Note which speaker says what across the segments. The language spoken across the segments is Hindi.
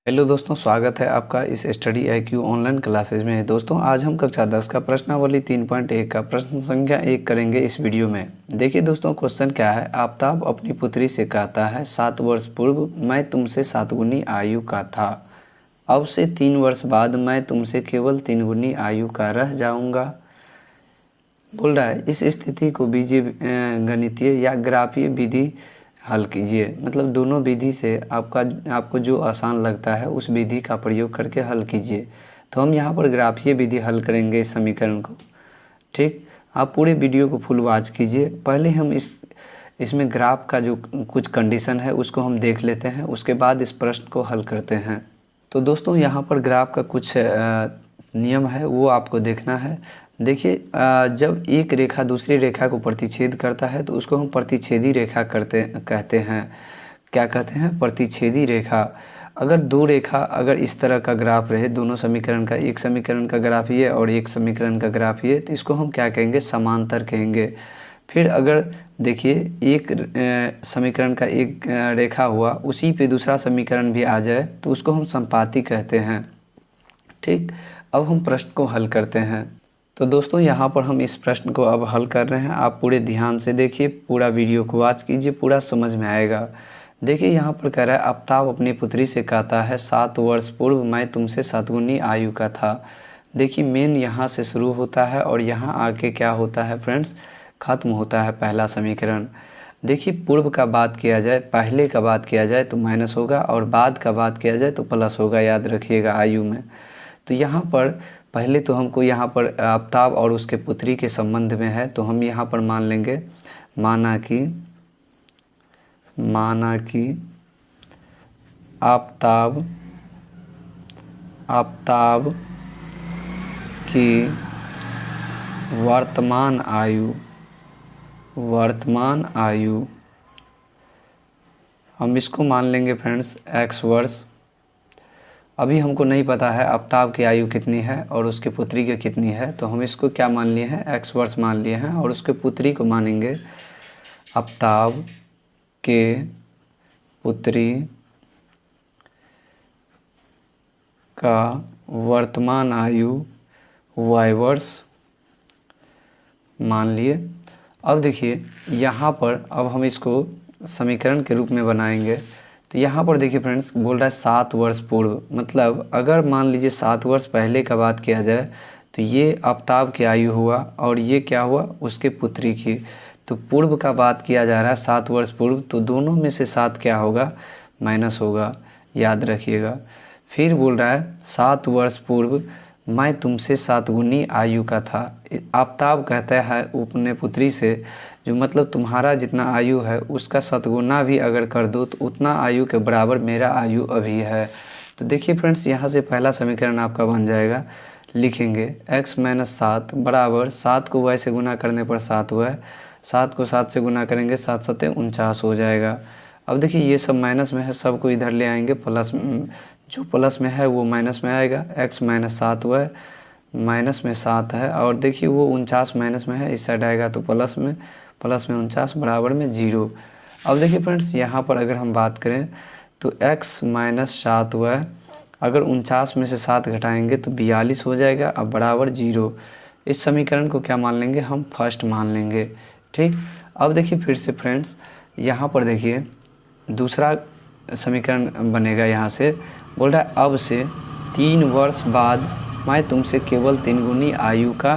Speaker 1: हेलो दोस्तों, स्वागत है आपका इस स्टडी IQ ऑनलाइन क्लासेज में। दोस्तों, आज हम कक्षा 10 का प्रश्नावली 3.1 का प्रश्न संख्या 1 करेंगे इस वीडियो में। देखिए दोस्तों, क्वेश्चन क्या है। आफ्ताब अपनी पुत्री से कहता है, 7 वर्ष पूर्व मैं तुमसे 7 गुनी आयु का था। अब से 3 वर्ष बाद मैं तुमसे केवल 3 गुनी आयु का रह जाऊंगा। बोल रहा है इस स्थिति को बीजीय गणितीय या ग्राफीय विधि हल कीजिए। मतलब दोनों विधि से आपको जो आसान लगता है उस विधि का प्रयोग करके हल कीजिए। तो हम यहाँ पर ग्राफीय विधि हल करेंगे इस समीकरण को। ठीक, आप पूरे वीडियो को फुल वॉच कीजिए। पहले हम इसमें ग्राफ का जो कुछ कंडीशन है उसको हम देख लेते हैं, उसके बाद इस प्रश्न को हल करते हैं। तो दोस्तों, यहाँ पर ग्राफ का कुछ नियम है वो आपको देखना है। देखिए, जब एक रेखा दूसरी रेखा को प्रतिच्छेद करता है तो उसको हम प्रतिच्छेदी रेखा कहते हैं। क्या कहते हैं? प्रतिच्छेदी रेखा। अगर दो रेखा अगर इस तरह का ग्राफ रहे, दोनों समीकरण का, एक समीकरण का ग्राफ ये और एक समीकरण का ग्राफ ये, तो इसको हम क्या कहेंगे? समांतर कहेंगे। फिर अगर देखिए एक समीकरण का एक रेखा हुआ, उसी पे दूसरा समीकरण भी आ जाए तो उसको हम संपाती कहते हैं। ठीक, अब हम प्रश्न को हल करते हैं। तो दोस्तों, यहाँ पर हम इस प्रश्न को अब हल कर रहे हैं। आप पूरे ध्यान से देखिए, पूरा वीडियो को वॉच कीजिए, पूरा समझ में आएगा। देखिए यहाँ पर कह रहा है, आफ्ताब अपनी पुत्री से कहता है, 7 वर्ष पूर्व मैं तुमसे 7 गुनी आयु का था। देखिए मेन यहाँ से शुरू होता है और यहाँ आके क्या होता है फ्रेंड्स? ख़त्म होता है पहला समीकरण। देखिए पूर्व का बात किया जाए, पहले का बात किया जाए तो माइनस होगा और बाद का बात किया जाए तो प्लस होगा, याद रखिएगा आयु में। तो यहाँ पर पहले तो हमको यहाँ पर आफ्ताब और उसके पुत्री के संबंध में है, तो हम यहाँ पर मान लेंगे, माना कि आफ्ताब की वर्तमान आयु हम इसको मान लेंगे फ्रेंड्स x वर्ष। अभी हमको नहीं पता है आफ्ताब की आयु कितनी है और उसके पुत्री की कितनी है, तो हम इसको क्या मान लिए हैं? x वर्ष मान लिए हैं। और उसके पुत्री को मानेंगे आफ्ताब के पुत्री का वर्तमान आयु y वर्ष मान लिए। अब देखिए यहाँ पर अब हम इसको समीकरण के रूप में बनाएंगे। तो यहाँ पर देखिए फ्रेंड्स, बोल रहा है 7 वर्ष पूर्व, मतलब अगर मान लीजिए 7 वर्ष पहले का बात किया जाए तो ये आफ्ताब की आयु हुआ और ये क्या हुआ? उसके पुत्री की। तो पूर्व का बात किया जा रहा है 7 वर्ष पूर्व, तो दोनों में से 7 क्या होगा? माइनस होगा, याद रखिएगा। फिर बोल रहा है 7 वर्ष पूर्व मैं तुमसे 7 गुनी आयु का था। आफ्ताब कहता है अपने पुत्री से, जो मतलब तुम्हारा जितना आयु है उसका 7 गुना भी अगर कर दो तो उतना आयु के बराबर मेरा आयु अभी है। तो देखिए फ्रेंड्स, यहाँ से पहला समीकरण आपका बन जाएगा। लिखेंगे x - 7 बराबर 7 को y से गुना करने पर 7 हुआ है, 7 को 7 से गुना करेंगे 7 7 49 हो जाएगा। अब देखिए ये सब माइनस में है, सबको इधर ले आएंगे, प्लस जो प्लस में है वो माइनस में आएगा। x - 7 हुआ है, माइनस में 7 है, और देखिए वो 49 माइनस में है, इस साइड आएगा तो प्लस में 49 बराबर में 0। अब देखिए फ्रेंड्स, यहाँ पर अगर हम बात करें तो x - 7 हुआ है, अगर 49 में से 7 घटाएंगे तो 42 हो जाएगा, अब बराबर 0। इस समीकरण को क्या मान लेंगे? हम फर्स्ट मान लेंगे। ठीक, अब देखिए फिर से फ्रेंड्स, यहाँ पर देखिए दूसरा समीकरण बनेगा। यहाँ से बोल रहा है, अब से 3 वर्ष बाद मैं तुमसे केवल 3 गुनी आयु का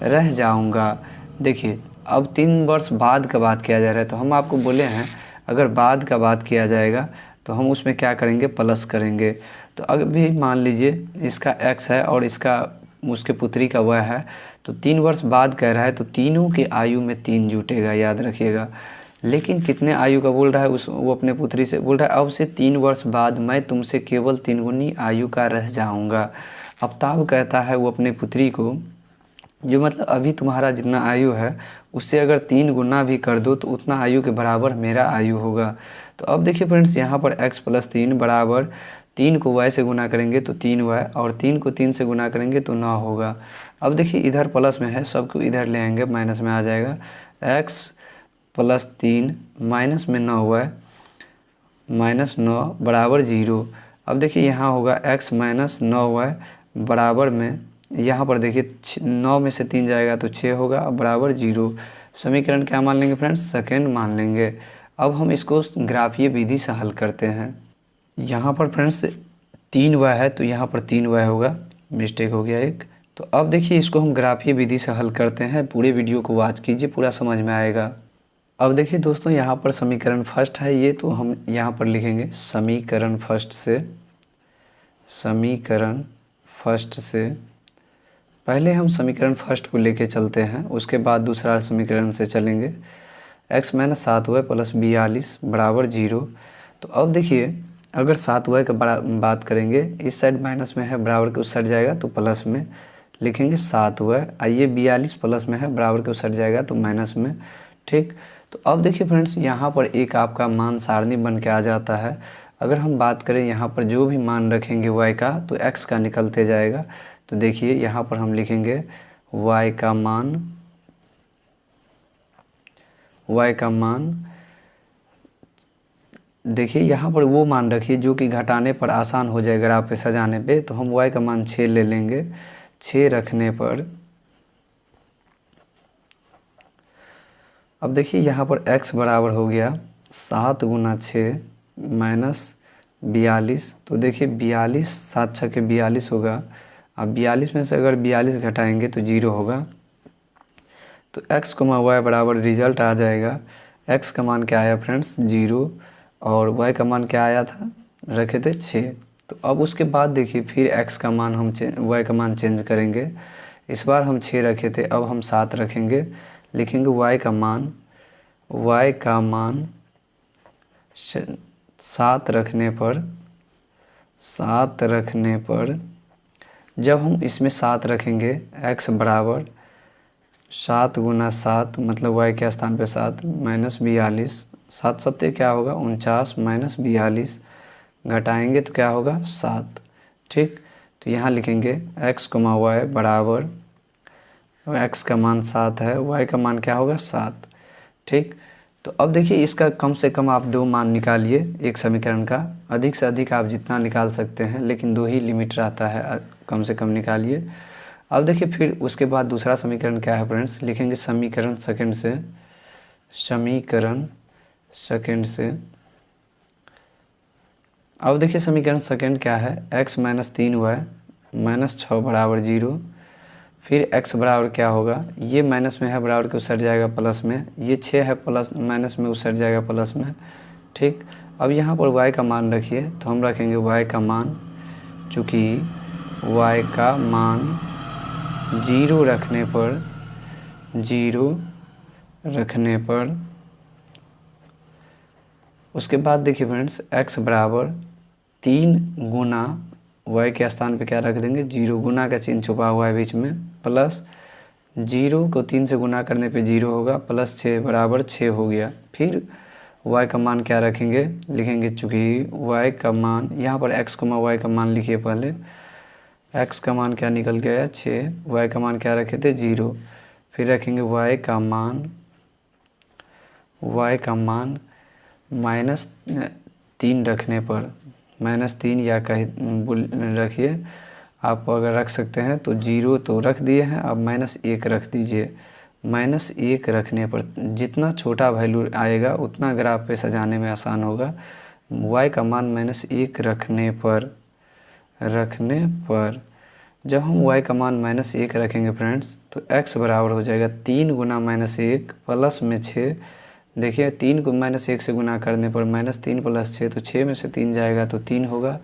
Speaker 1: रह जाऊंगा। देखिए अब 3 वर्ष बाद का बात किया जा रहा है, तो हम आपको बोले हैं अगर बाद का बात किया जाएगा तो हम उसमें क्या करेंगे? प्लस करेंगे। तो अभी मान लीजिए इसका x है और इसका उसके पुत्री का y है, तो 3 वर्ष बाद कह रहा है तो तीनों की आयु में 3 जुटेगा, याद रखिएगा। लेकिन कितने आयु का बोल रहा है? वो अपने पुत्री से बोल रहा है, अब से 3 वर्ष बाद मैं तुमसे केवल 3 गुनी आयु का रह जाऊंगा। आफ्ताब कहता है वो अपने पुत्री को, जो मतलब अभी तुम्हारा जितना आयु है उससे अगर 3 गुना भी कर दो तो उतना आयु के बराबर मेरा आयु होगा। तो अब देखिए फ्रेंड्स, यहाँ पर x + 3 बराबर 3 को y से गुना करेंगे तो 3y, और 3 को 3 से गुना करेंगे तो 9 होगा। अब देखिए इधर प्लस में है, सबको इधर ले आएंगे, माइनस में आ जाएगा। x + 3 माइनस में 9y -9 बराबर 0। अब देखिए यहाँ होगा x माइनस 9y बराबर में, यहाँ पर देखिए 9 में से 3 जाएगा तो 6 होगा बराबर 0। समीकरण क्या मान लेंगे फ्रेंड्स, सेकेंड मान लेंगे। अब हम इसको ग्राफीय विधि से हल करते हैं। यहाँ पर फ्रेंड्स 3y है तो यहाँ पर 3y होगा, मिस्टेक हो गया एक। तो अब देखिए इसको हम ग्राफीय विधि से हल करते हैं। पूरे वीडियो को वॉच कीजिए, पूरा समझ में आएगा। अब देखिए दोस्तों यहाँ पर समीकरण फर्स्ट है ये, तो हम यहाँ पर लिखेंगे समीकरण फर्स्ट से पहले हम समीकरण फर्स्ट को लेके चलते हैं, उसके बाद दूसरा समीकरण से चलेंगे। x माइनस 7y प्लस 42 बराबर 0। तो अब देखिए अगर 7y का बात करेंगे, इस साइड माइनस में है बराबर के उस साइड जाएगा तो प्लस में लिखेंगे 7y। आइए 42 प्लस में है बराबर के उस साइड जाएगा तो माइनस में, ठीक। तो अब देखिए फ्रेंड्स यहाँ पर एक आपका मान सारणी बन के आ जाता है। अगर हम बात करें यहाँ पर जो भी मान रखेंगे y का तो x का निकलते जाएगा। तो देखिए यहाँ पर हम लिखेंगे y का मान देखिए यहाँ पर वो मान रखिए जो कि घटाने पर आसान हो जाए ग्राफ पे सजाने पे। तो हम y का मान 6 ले लेंगे। 6 रखने पर अब देखिए यहाँ पर x बराबर हो गया 7 गुना 6 माइनस 42। तो देखिए 42 7 6 के 42 होगा। अब 42 में से अगर 42 घटाएंगे तो 0 होगा। तो x, y बराबर रिजल्ट आ जाएगा। x का मान क्या आया फ्रेंड्स 0 और y का मान क्या आया था, रखे थे 6। तो अब उसके बाद देखिए फिर x का मान हम y का मान चेंज करेंगे। इस बार हम 6 रखे थे, अब हम 7 रखेंगे। लिखेंगे y का मान 7 रखने पर जब हम इसमें 7 रखेंगे x बराबर 7 गुना 7 मतलब y के स्थान पे 7 माइनस 42। 7 सत्ते क्या होगा 49 माइनस 42 घटाएंगे तो क्या होगा 7, ठीक। तो यहाँ लिखेंगे x, y बराबर x का मान 7 है, y का मान क्या होगा 7, ठीक। तो अब देखिए इसका कम से कम आप 2 मान निकालिए एक समीकरण का। अधिक से अधिक आप जितना निकाल सकते हैं, लेकिन 2 ही लिमिट रहता है, कम से कम निकालिए। अब देखिए फिर उसके बाद दूसरा समीकरण क्या है फ्रेंड्स, लिखेंगे समीकरण सेकंड से। अब देखिए समीकरण सेकंड क्या है, x माइनस 3y माइनस 6 बराबर 0। फिर x बराबर क्या होगा, ये माइनस में है बराबर के उस साइड जाएगा प्लस में, ये 6 है प्लस माइनस में उस साइड जाएगा प्लस में, ठीक। अब यहाँ पर y का मान रखिए, तो हम रखेंगे y का मान, चूँकि y का मान 0 रखने पर उसके बाद देखिए फ्रेंड्स x बराबर 3 गुना y के स्थान पे क्या रख देंगे 0, गुना का चिन्ह छुपा हुआ है बीच में, प्लस 0 को 3 से गुना करने पे 0 होगा, प्लस 6 बराबर 6 हो गया। फिर y का मान क्या रखेंगे, लिखेंगे चूँकि y का मान, यहाँ पर x, y का मान लिखिए पहले। x का मान क्या निकल गया 6, y का मान क्या रखे थे 0। फिर रखेंगे y का मान माइनस 3 रखने पर, माइनस 3 या कहीं रखिए आप, अगर रख सकते हैं तो 0 तो रख दिए हैं, अब माइनस 1 रख दीजिए। माइनस 1 रखने पर जितना छोटा वैल्यू आएगा उतना ग्राफ पे सजाने में आसान होगा। y का मान माइनस 1 रखने पर जब हम y का मान माइनस 1 रखेंगे फ्रेंड्स, तो x बराबर हो जाएगा 3 गुना माइनस 1 प्लस में 6। देखिए 3 को माइनस 1 से गुना करने पर माइनस 3 प्लस 6, तो 6 में से 3 जाएगा तो 3 होगा।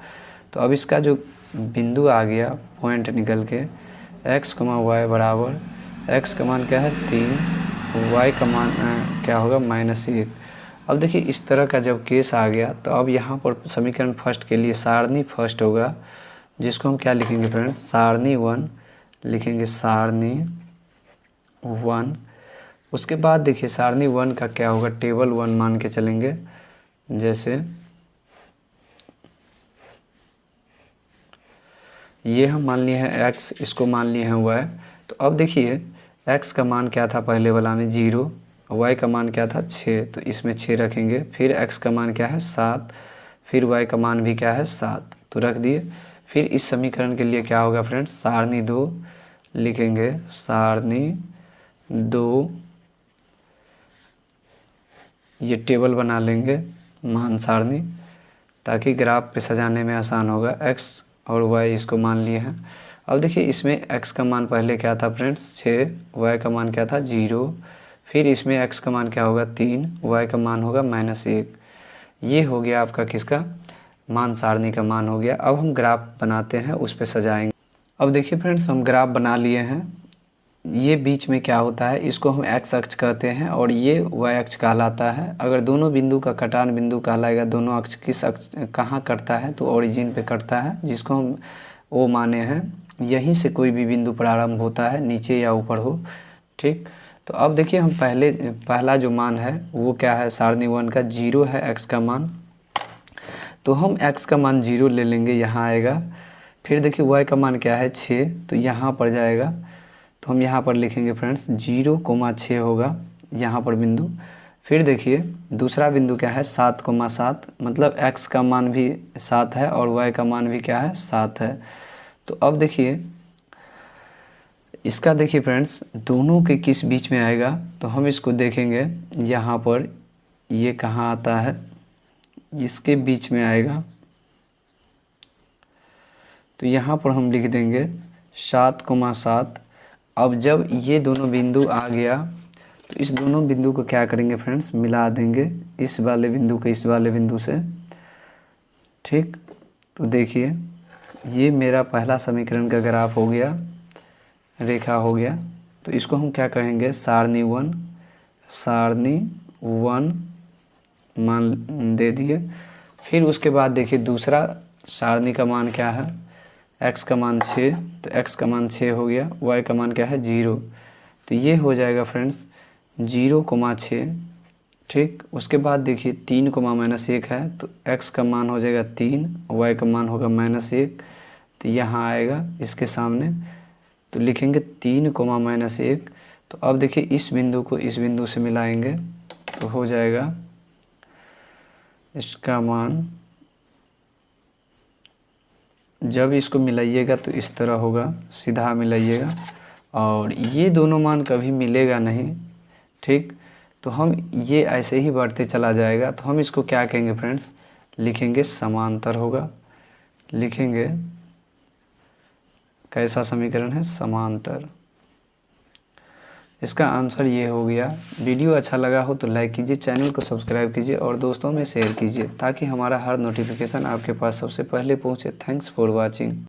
Speaker 1: तो अब इसका जो बिंदु आ गया पॉइंट निकल के, x, y बराबर x का मान क्या है 3, y का मान क्या होगा माइनस 1। अब देखिए इस तरह का जब केस आ गया, तो अब यहाँ पर समीकरण फर्स्ट के लिए सारणी फर्स्ट होगा, जिसको हम क्या लिखेंगे फ्रेंड्स, सारणी 1 लिखेंगे, सारणी 1। उसके बाद देखिए सारणी 1 का क्या होगा, टेबल 1 मान के चलेंगे। जैसे ये हम मान लिए हैं x, इसको मान लिए हैं y। तो अब देखिए x का मान क्या था पहले वाला में 0, y का मान क्या था 6, तो इसमें 6 रखेंगे। फिर x का मान क्या है 7, फिर y का मान भी क्या है 7। तो रख दिए। फिर इस समीकरण के लिए क्या होगा फ्रेंड्स, सारणी 2 लिखेंगे, सारणी 2, ये टेबल बना लेंगे मान सारणी, ताकि ग्राफ पे सजाने में आसान होगा। x और y इसको मान लिए हैं। अब देखिए इसमें x का मान पहले क्या था फ्रेंड्स 6, y का मान क्या था 0, फिर इसमें x का मान क्या होगा 3, y का मान होगा -1। ये हो गया आपका किसका, मान सारणी का मान हो गया। अब हम ग्राफ बनाते हैं, उस पर सजाएंगे। अब देखिए फ्रेंड्स हम ग्राफ बना लिए हैं। ये बीच में क्या होता है, इसको हम x अक्ष कहते हैं और ये y अक्ष कहलाता है। अगर दोनों बिंदु का कटान बिंदु कहलाएगा, दोनों अक्ष किस अक्ष कहाँ कटता है, तो ओरिजिन पे कटता है, जिसको हम O माने हैं। यहीं से कोई भी बिंदु प्रारंभ होता है, नीचे या ऊपर हो, ठीक। तो अब देखिए हम पहला जो मान है वो क्या है, सारणी 1 का 0 है x का मान, तो हम x का मान 0 ले लेंगे, यहाँ आएगा। फिर देखिए y का मान क्या है 6, तो यहाँ पर जाएगा, तो हम यहाँ पर लिखेंगे फ्रेंड्स 0,6 होगा यहाँ पर बिंदु। फिर देखिए दूसरा बिंदु क्या है 7,7, मतलब x का मान भी 7 है और y का मान भी क्या है 7 है। तो अब देखिए इसका देखिए फ्रेंड्स दोनों के किस बीच में आएगा, तो हम इसको देखेंगे यहाँ पर, ये कहाँ आता है, इसके बीच में आएगा। तो यहाँ पर हम लिख देंगे 7,7। अब जब ये दोनों बिंदु आ गया, तो इस दोनों बिंदु को क्या करेंगे फ्रेंड्स, मिला देंगे इस वाले बिंदु को इस वाले बिंदु से, ठीक। तो देखिए ये मेरा पहला समीकरण का ग्राफ हो गया, रेखा हो गया। तो इसको हम क्या कहेंगे, सारणी 1, सारणी 1 मान दे दिए। फिर उसके बाद देखिए दूसरा सारणी का मान क्या है, x का मान 6, तो x का मान 6 हो गया, y का मान क्या है 0, तो ये हो जाएगा फ्रेंड्स 0,6, ठीक। उसके बाद देखिए 3,-1 है, तो x का मान हो जाएगा 3, y का मान होगा -1, तो यहाँ आएगा इसके सामने, तो लिखेंगे 3,-1। तो अब देखिए इस बिंदु को इस बिंदु से मिलाएंगे, तो हो जाएगा इसका मान, जब इसको मिलाइएगा तो इस तरह होगा, सीधा मिलाइएगा, और ये दोनों मान कभी मिलेगा नहीं, ठीक। तो हम ये ऐसे ही बढ़ते चला जाएगा। तो हम इसको क्या कहेंगे फ्रेंड्स, लिखेंगे समांतर होगा, लिखेंगे कैसा समीकरण है, समांतर। इसका आंसर ये हो गया। वीडियो अच्छा लगा हो तो लाइक कीजिए, चैनल को सब्सक्राइब कीजिए और दोस्तों में शेयर कीजिए, ताकि हमारा हर नोटिफिकेशन आपके पास सबसे पहले पहुंचे। Thanks for watching.